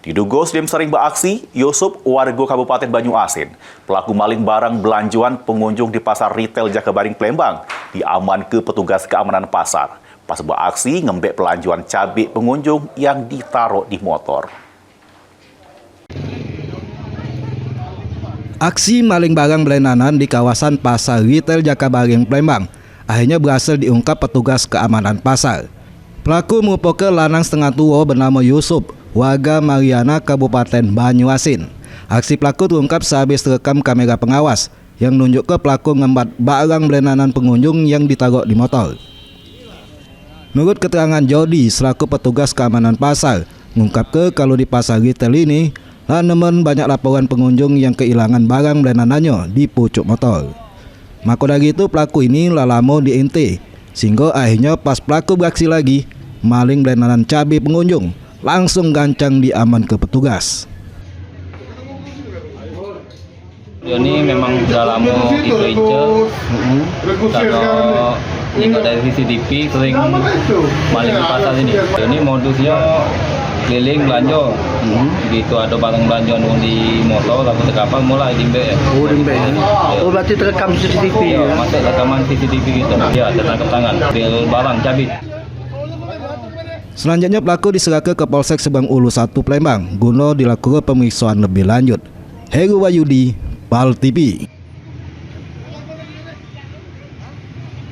Diduga sedang sering beraksi, Yusuf, warga Kabupaten Banyuasin, pelaku maling barang belanjuan pengunjung di pasar retail Jakabaring Palembang, diaman ke petugas keamanan pasar. Pas beraksi, ngembek belanjuan cabai pengunjung yang ditaruh di motor. Aksi maling barang belenanan di kawasan pasar retail Jakabaring Palembang akhirnya berhasil diungkap petugas keamanan pasar. Pelaku merupakan lanang setengah tua bernama Yusuf, warga Mariana, Kabupaten Banyuasin. Aksi pelaku terungkap sehabis terekam kamera pengawas yang menunjuk ke pelaku ngembat barang belenanan pengunjung yang ditaruh di motor. Menurut keterangan Jody selaku petugas keamanan pasar, mengungkap ke kalau di pasar retail ini nemen banyak laporan pengunjung yang kehilangan barang belenanannya di pucuk motor. Maka dari itu pelaku ini lama diintai, sehingga akhirnya pas pelaku beraksi lagi, maling belenanan cabai pengunjung langsung gancang diaman ke petugas. Ini memang sudah lama itu kalau ini dari CCTV sering maling di pasar ini. Ini modusnya keliling belanja, begitu ada barang belanja di motor lalu terkapal mulai dimbek. Oh dimbek. Oh berarti terekam CCTV ya? Ya? Masuk rekaman CCTV gitu. Ya tertangkap tangan. Bil barang cabai. Selanjutnya pelaku diserahkan ke Polsek Subang Ulu 1 Palembang guna dilakukan pemeriksaan lebih lanjut. Heru Wayudi, PAL TV.